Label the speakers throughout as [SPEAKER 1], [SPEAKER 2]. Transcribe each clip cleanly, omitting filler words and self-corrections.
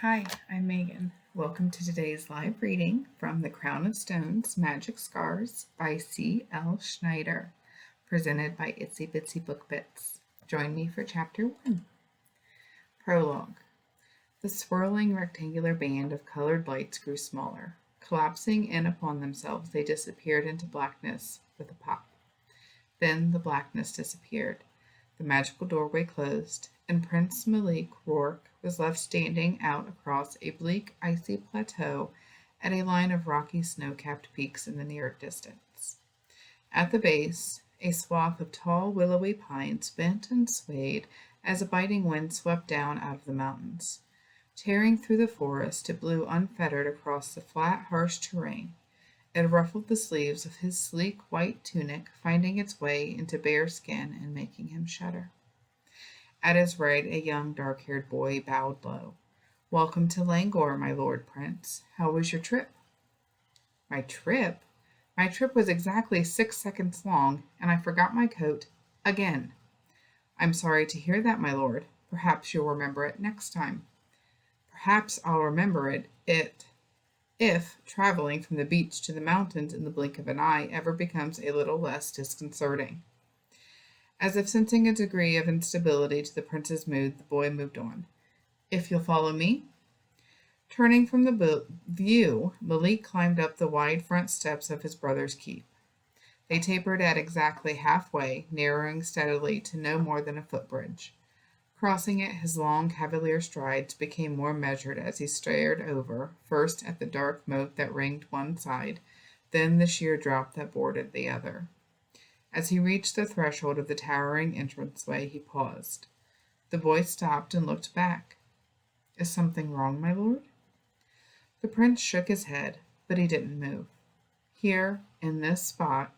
[SPEAKER 1] Hi, I'm Megan. Welcome to today's live reading from The Crown of Stones Magic Scars by C.L. Schneider, presented by Itsy Bitsy Book Bits. Join me for Chapter 1. Prologue. The swirling rectangular band of colored lights grew smaller. Collapsing in upon themselves, they disappeared into blackness with a pop. Then the blackness disappeared. The magical doorway closed, and Prince Malik Rourke was left standing out across a bleak, icy plateau at a line of rocky, snow-capped peaks in the near distance. At the base, a swath of tall, willowy pines bent and swayed as a biting wind swept down out of the mountains. Tearing through the forest, it blew unfettered across the flat, harsh terrain. It ruffled the sleeves of his sleek white tunic, finding its way into bare skin and making him shudder. At his right, a young, dark-haired boy bowed low. "Welcome to Langor, my lord prince. How was your trip?" "My trip? My trip was exactly 6 seconds long, and I forgot my coat again." "I'm sorry to hear that, my lord. Perhaps you'll remember it next time." "Perhaps I'll remember it if traveling from the beach to the mountains in the blink of an eye ever becomes a little less disconcerting." As if sensing a degree of instability to the prince's mood, the boy moved on. "If you'll follow me." Turning from the view, Malik climbed up the wide front steps of his brother's keep. They tapered at exactly halfway, narrowing steadily to no more than a footbridge. Crossing it, his long, cavalier strides became more measured as he stared over, first at the dark moat that ringed one side, then the sheer drop that bordered the other. As he reached the threshold of the towering entranceway, he paused. The boy stopped and looked back. "Is something wrong, my lord?" The prince shook his head, but he didn't move. Here, in this spot,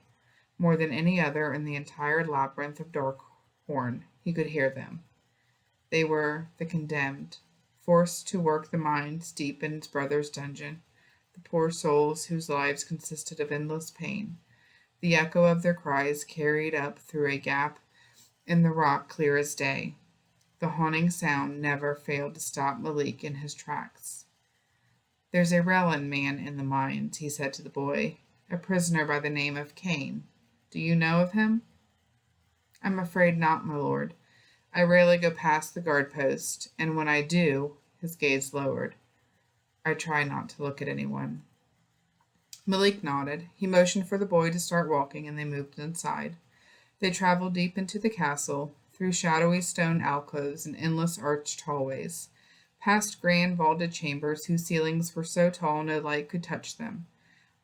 [SPEAKER 1] more than any other in the entire labyrinth of Darkhorn, he could hear them. They were the condemned, forced to work the mines deep in his brother's dungeon, the poor souls whose lives consisted of endless pain, the echo of their cries carried up through a gap in the rock clear as day. The haunting sound never failed to stop Malik in his tracks. "There's a Rellan man in the mines," he said to the boy, "a prisoner by the name of Kane. Do you know of him?" "I'm afraid not, my lord. I rarely go past the guard post, and when I do," his gaze lowered, "I try not to look at anyone." Malik nodded. He motioned for the boy to start walking, and they moved inside. They traveled deep into the castle, through shadowy stone alcoves and endless arched hallways, past grand vaulted chambers whose ceilings were so tall no light could touch them.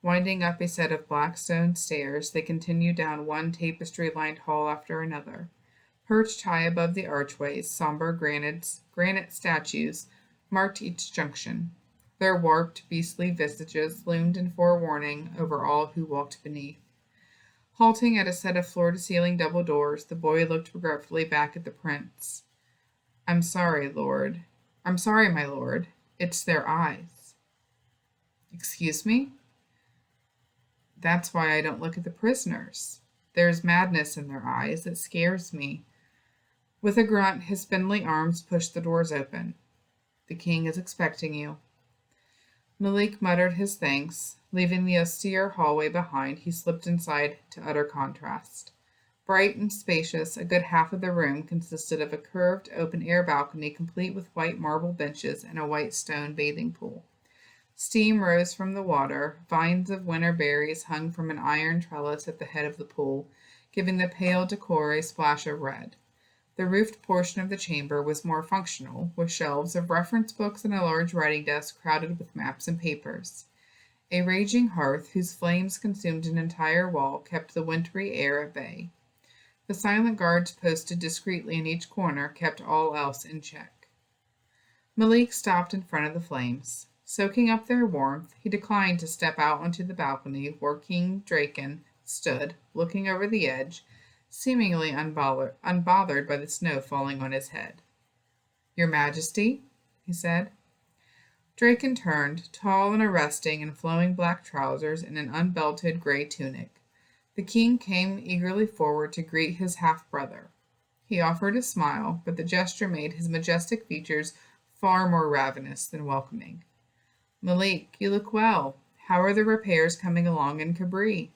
[SPEAKER 1] Winding up a set of black stone stairs, they continued down one tapestry-lined hall after another. Perched high above the archways, somber granite statues marked each junction. Their warped, beastly visages loomed in forewarning over all who walked beneath. Halting at a set of floor-to-ceiling double doors, the boy looked regretfully back at the prince. I'm sorry, my lord. It's their eyes." "Excuse me?" "That's why I don't look at the prisoners. There's madness in their eyes. It scares me." With a grunt, his spindly arms pushed the doors open. "The king is expecting you." Malik muttered his thanks. Leaving the austere hallway behind, he slipped inside to utter contrast. Bright and spacious, a good half of the room consisted of a curved, open-air balcony complete with white marble benches and a white stone bathing pool. Steam rose from the water. Vines of winter berries hung from an iron trellis at the head of the pool, giving the pale decor a splash of red. The roofed portion of the chamber was more functional, with shelves of reference books and a large writing desk crowded with maps and papers. A raging hearth, whose flames consumed an entire wall, kept the wintry air at bay. The silent guards posted discreetly in each corner kept all else in check. Malik stopped in front of the flames. Soaking up their warmth, he declined to step out onto the balcony where King Draken stood, looking over the edge, seemingly unbothered by the snow falling on his head. "Your Majesty?" he said. Draken turned, tall and arresting in flowing black trousers and an unbelted gray tunic. The king came eagerly forward to greet his half-brother. He offered a smile, but the gesture made his majestic features far more ravenous than welcoming. Malik, you look well. How are the repairs coming along in Cabri?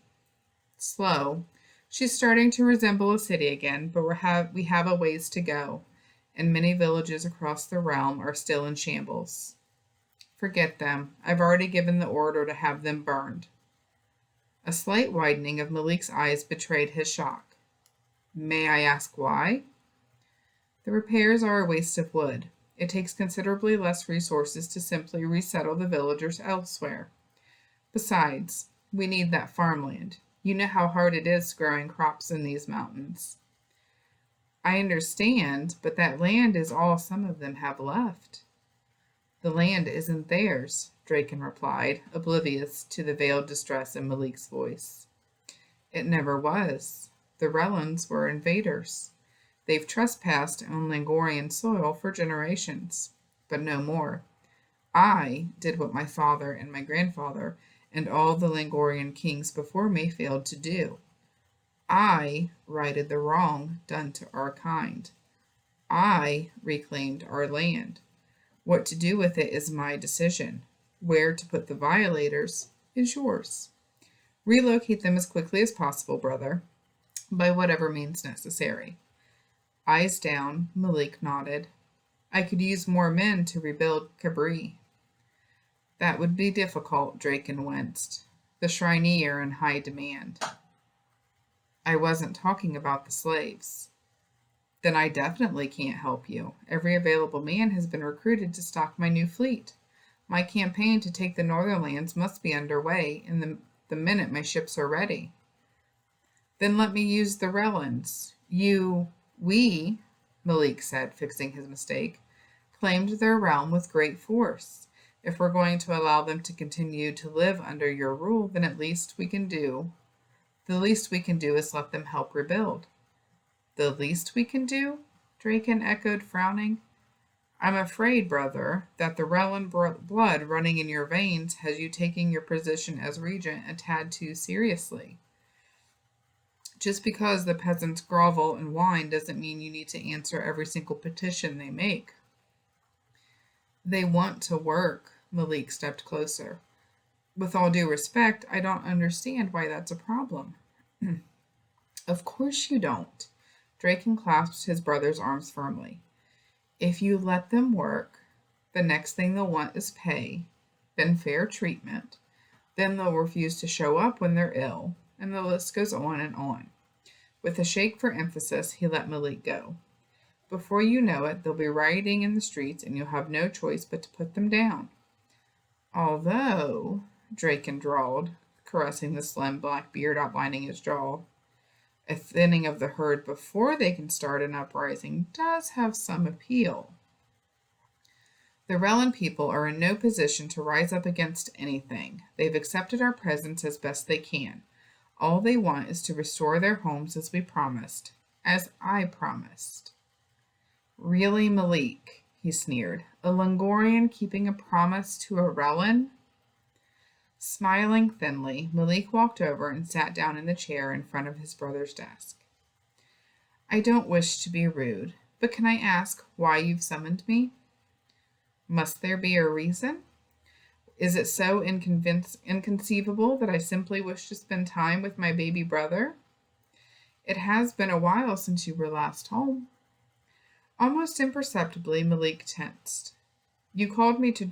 [SPEAKER 1] Slow. She's starting to resemble a city again, but we have a ways to go, and many villages across the realm are still in shambles. Forget them. I've already given the order to have them burned. A slight widening of Malik's eyes betrayed his shock. May I ask why? The repairs are a waste of wood. It takes considerably less resources to simply resettle the villagers elsewhere. Besides, we need that farmland. You know how hard it is growing crops in these mountains. I understand, but that land is all some of them have left. The land isn't theirs, Draken replied, oblivious to the veiled distress in Malik's voice. It never was. The Relans were invaders. They've trespassed on Langorian soil for generations, but no more. I did what my father and my grandfather and all the Langorian kings before me failed to do. I righted the wrong done to our kind. I reclaimed our land. What to do with it is my decision. Where to put the violators is yours. Relocate them as quickly as possible, brother, by whatever means necessary. Eyes down, Malik nodded. I could use more men to rebuild Cabri. That would be difficult, Draken winced. The Shrine are in high demand. I wasn't talking about the slaves. Then I definitely can't help you. Every available man has been recruited to stock my new fleet. My campaign to take the northern lands must be underway in the minute my ships are ready. Then let me use the Relans. We, Malik said, fixing his mistake, claimed their realm with great force. If we're going to allow them to continue to live under your rule, then the least we can do is let them help rebuild. The least we can do? Draken echoed, frowning. I'm afraid, brother, that the Relan blood running in your veins has you taking your position as regent a tad too seriously. Just because the peasants grovel and whine doesn't mean you need to answer every single petition they make. They want to work. Malik stepped closer. With all due respect, I don't understand why that's a problem. Of course you don't. Draken clasped his brother's arms firmly. If you let them work, the next thing they'll want is pay, then fair treatment, then they'll refuse to show up when they're ill, and the list goes on and on. With a shake for emphasis, he let Malik go. Before you know it, they'll be rioting in the streets, and you'll have no choice but to put them down. Although, Draken drawled, caressing the slim black beard outlining his jaw, a thinning of the herd before they can start an uprising does have some appeal. The Relan people are in no position to rise up against anything. They've accepted our presence as best they can. All they want is to restore their homes as we promised, as I promised. Really, Malik, he sneered, a Langorian keeping a promise to a Relan? Smiling thinly, Malik walked over and sat down in the chair in front of his brother's desk. I don't wish to be rude, but can I ask why you've summoned me? Must there be a reason? Is it so inconceivable that I simply wish to spend time with my baby brother? It has been a while since you were last home. Almost imperceptibly, Malik tensed. You called me to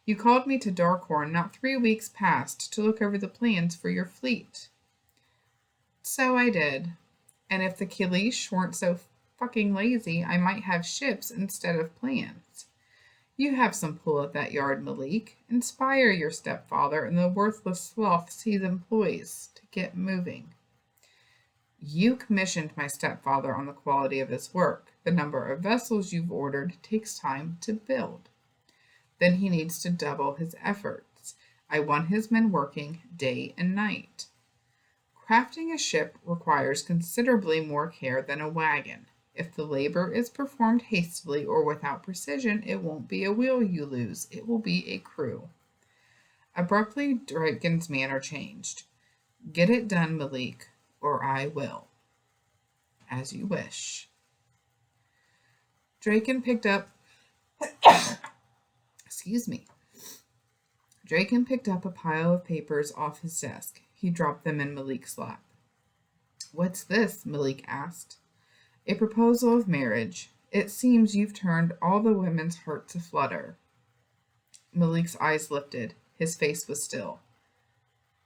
[SPEAKER 1] You called me to Darkhorn not 3 weeks past to look over the plans for your fleet. So I did. And if the Kilish weren't so fucking lazy, I might have ships instead of plans. You have some pull at that yard, Malik. Inspire your stepfather and the worthless sloths he employs to get moving. You commissioned my stepfather on the quality of his work. The number of vessels you've ordered takes time to build. Then he needs to double his efforts. I want his men working day and night. Crafting a ship requires considerably more care than a wagon. If the labor is performed hastily or without precision, it won't be a wheel you lose, it will be a crew. Abruptly, Draken's manner changed. Get it done, Malik, or I will. As you wish. Draken picked up excuse me. Draken picked up a pile of papers off his desk. He dropped them in Malik's lap. What's this? Malik asked. A proposal of marriage. It seems you've turned all the women's hearts aflutter. Malik's eyes lifted. His face was still.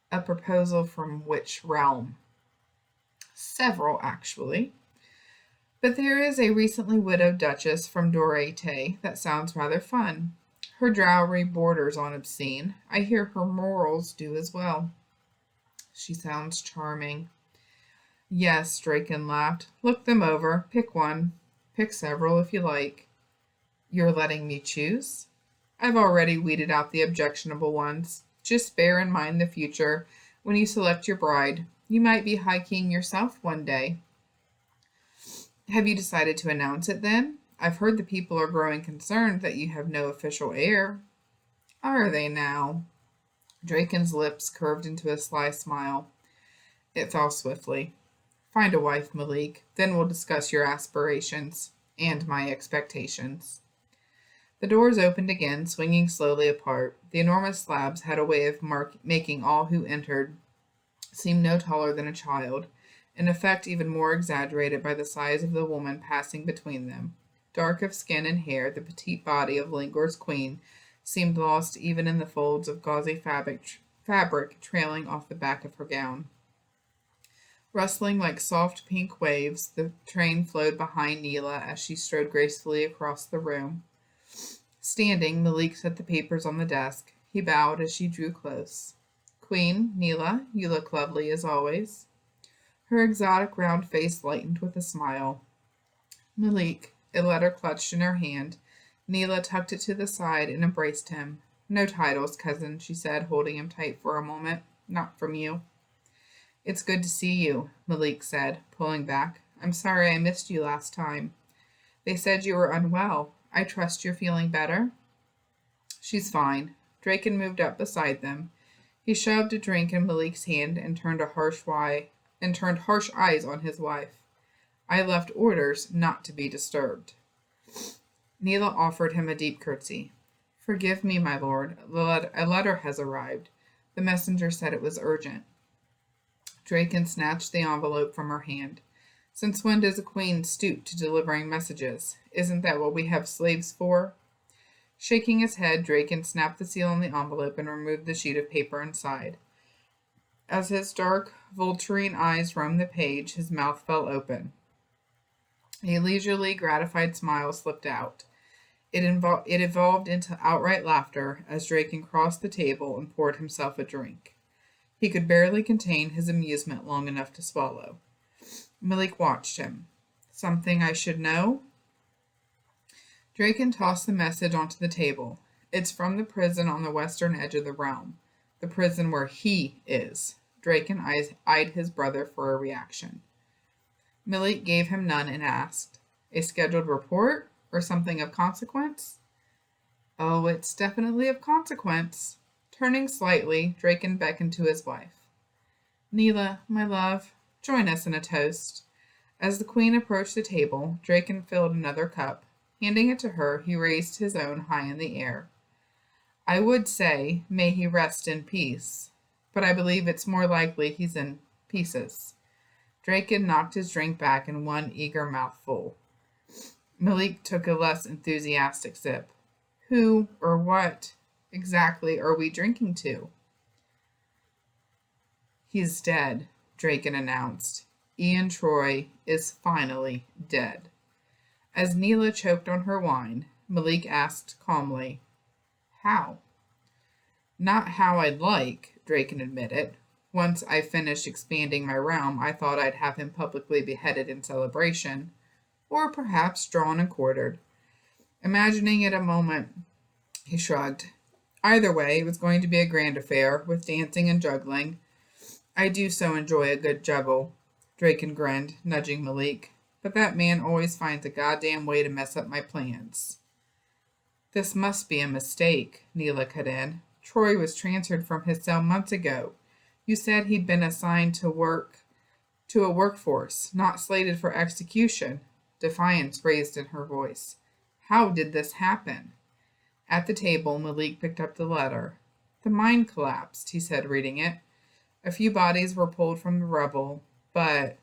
[SPEAKER 1] A proposal from which realm? Several, actually. But there is a recently widowed duchess from Dorate that sounds rather fun. Her dowry borders on obscene. I hear her morals do as well. She sounds charming. Yes, Draken laughed. Look them over. Pick one. Pick several if you like. You're letting me choose? I've already weeded out the objectionable ones. Just bear in mind the future when you select your bride. You might be high king yourself one day. Have you decided to announce it then? I've heard the people are growing concerned that you have no official heir. Are they now? Draken's lips curved into a sly smile. It fell swiftly. Find a wife, Malik. Then we'll discuss your aspirations and my expectations. The doors opened again, swinging slowly apart. The enormous slabs had a way of making all who entered seem no taller than a child, an effect even more exaggerated by the size of the woman passing between them. Dark of skin and hair, the petite body of Langor's queen seemed lost even in the folds of gauzy fabric trailing off the back of her gown. Rustling like soft pink waves, the train flowed behind Neela as she strode gracefully across the room. Standing, Malik set the papers on the desk. He bowed as she drew close. Queen, Neela, you look lovely as always. Her exotic round face lightened with a smile. Malik, a letter clutched in her hand. Neela tucked it to the side and embraced him. No titles, cousin, she said, holding him tight for a moment. Not from you. It's good to see you, Malik said, pulling back. I'm sorry I missed you last time. They said you were unwell. I trust you're feeling better? She's fine. Draken moved up beside them. He shoved a drink in Malik's hand and turned harsh eyes on his wife. I left orders not to be disturbed. Neela offered him a deep curtsy. Forgive me, my lord. A letter has arrived. The messenger said it was urgent. Draken snatched the envelope from her hand. Since when does a queen stoop to delivering messages? Isn't that what we have slaves for? Shaking his head, Draken snapped the seal on the envelope and removed the sheet of paper inside. As his dark, vulturine eyes roamed the page, his mouth fell open. A leisurely, gratified smile slipped out. It evolved into outright laughter as Draken crossed the table and poured himself a drink. He could barely contain his amusement long enough to swallow. Malik watched him. Something I should know? Draken tossed the message onto the table. It's from the prison on the western edge of the realm. The prison where he is. Draken eyed his brother for a reaction. Malik gave him none and asked, a scheduled report or something of consequence? Oh, it's definitely of consequence. Turning slightly, Draken beckoned to his wife. Neela, my love, join us in a toast. As the queen approached the table, Draken filled another cup. Handing it to her, he raised his own high in the air. I would say, may he rest in peace, but I believe it's more likely he's in pieces. Draken knocked his drink back in one eager mouthful. Malik took a less enthusiastic sip. Who or what exactly are we drinking to? He's dead, Draken announced. Ian Troy is finally dead. As Neela choked on her wine, Malik asked calmly, How? Not how I'd like, Draken admitted. Once I finished expanding my realm, I thought I'd have him publicly beheaded in celebration, or perhaps drawn and quartered. Imagining it a moment, he shrugged. Either way, it was going to be a grand affair, with dancing and juggling. I do so enjoy a good juggle, Draken grinned, nudging Malik. But that man always finds a goddamn way to mess up my plans. This must be a mistake, Neela cut in. Troy was transferred from his cell months ago. You said he'd been assigned to a workforce, not slated for execution. Defiance raised in her voice. How did this happen? At the table, Malik picked up the letter. The mine collapsed, he said, reading it. A few bodies were pulled from the rubble, but...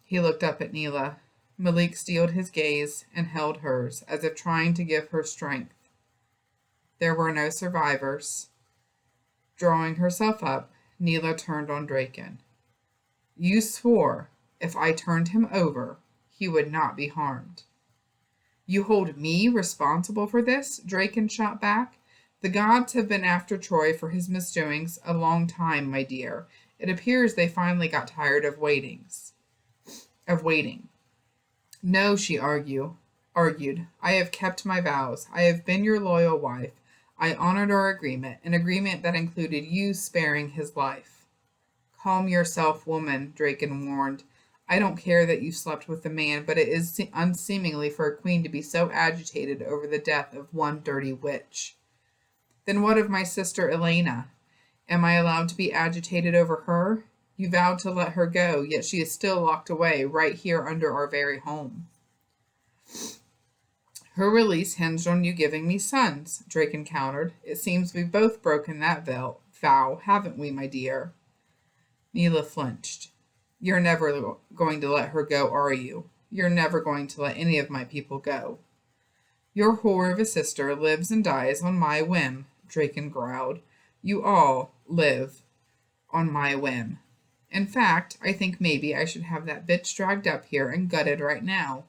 [SPEAKER 1] He looked up at Neela. Malik steeled his gaze and held hers, as if trying to give her strength. There were no survivors. Drawing herself up, Neela turned on Draken. You swore if I turned him over, he would not be harmed. You hold me responsible for this? Draken shot back. The gods have been after Troy for his misdoings a long time, my dear. It appears they finally got tired of waiting. No, she argued. I have kept my vows. I have been your loyal wife. I honored our agreement, an agreement that included you sparing his life. Calm yourself, woman, Draken warned. I don't care that you slept with the man, but it is unseemly for a queen to be so agitated over the death of one dirty witch. Then what of my sister Elena? Am I allowed to be agitated over her? You vowed to let her go, yet she is still locked away right here under our very home. Her release hinged on you giving me sons, Draken countered. It seems we've both broken that vow, haven't we, my dear? Neela flinched. You're never going to let her go, are you? You're never going to let any of my people go. Your whore of a sister lives and dies on my whim, Draken growled. You all live on my whim. In fact, I think maybe I should have that bitch dragged up here and gutted right now.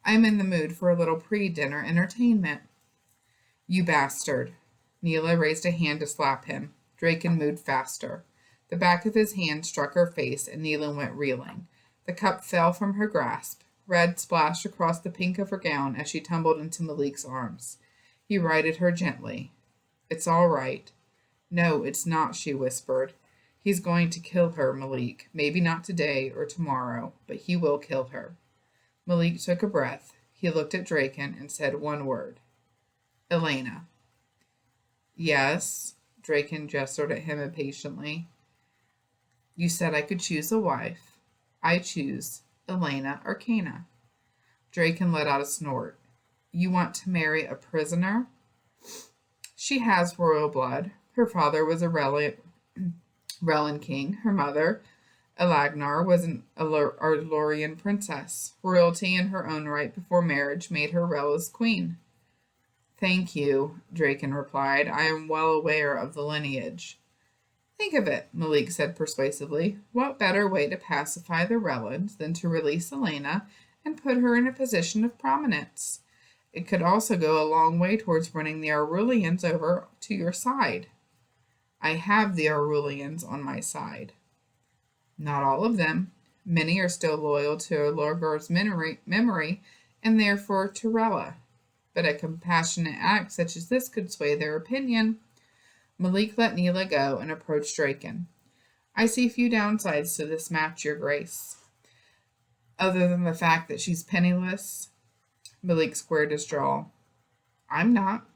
[SPEAKER 1] I'm in the mood for a little pre-dinner entertainment. You bastard. Neela raised a hand to slap him. Draken moved faster. The back of his hand struck her face, and Neela went reeling. The cup fell from her grasp. Red splashed across the pink of her gown as she tumbled into Malik's arms. He righted her gently. It's all right. No, it's not, she whispered. He's going to kill her, Malik. Maybe not today or tomorrow, but he will kill her. Malik took a breath. He looked at Draken and said one word. Elena. Yes, Draken gestured at him impatiently. You said I could choose a wife. I choose Elena or Cana. Draken let out a snort. You want to marry a prisoner? She has royal blood. Her father was a Rellan king. Her mother, Elagnar, was an Arlorian princess. Royalty in her own right before marriage made her Rella's queen. Thank you, Draken replied. I am well aware of the lineage. Think of it, Malik said persuasively. What better way to pacify the Relans than to release Elena and put her in a position of prominence? It could also go a long way towards winning the Arulians over to your side. I have the Arulians on my side. Not all of them. Many are still loyal to Lorgar's memory and therefore to Rella. But a compassionate act such as this could sway their opinion. Malik let Neela go and approached Draken. I see few downsides to this match, Your Grace. Other than the fact that she's penniless, Malik squared his jaw. I'm not.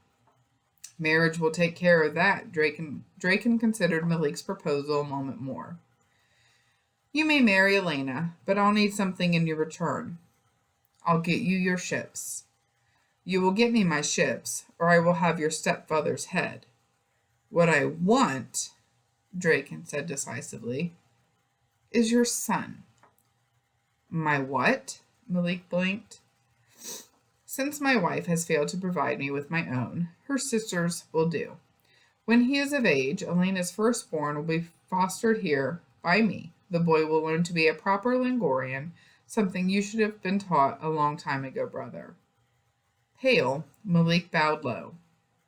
[SPEAKER 1] Marriage will take care of that, Draken considered Malik's proposal a moment more. You may marry Elena, but I'll need something in your return. I'll get you your ships. You will get me my ships, or I will have your stepfather's head. What I want, Draken said decisively, is your son. My what? Malik blinked. Since my wife has failed to provide me with my own, her sisters will do. When he is of age, Elena's firstborn will be fostered here by me. The boy will learn to be a proper Langorian, something you should have been taught a long time ago, brother. Pale, Malik bowed low.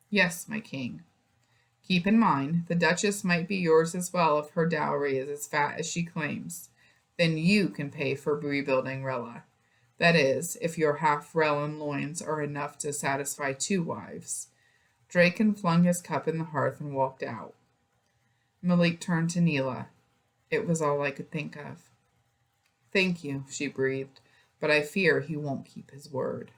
[SPEAKER 1] Yes, my king. Keep in mind, the Duchess might be yours as well if her dowry is as fat as she claims. Then you can pay for rebuilding Rella. That is, if your half-Rellan loins are enough to satisfy 2 wives. Draken flung his cup in the hearth and walked out. Malik turned to Neela. It was all I could think of. Thank you, she breathed, but I fear he won't keep his word.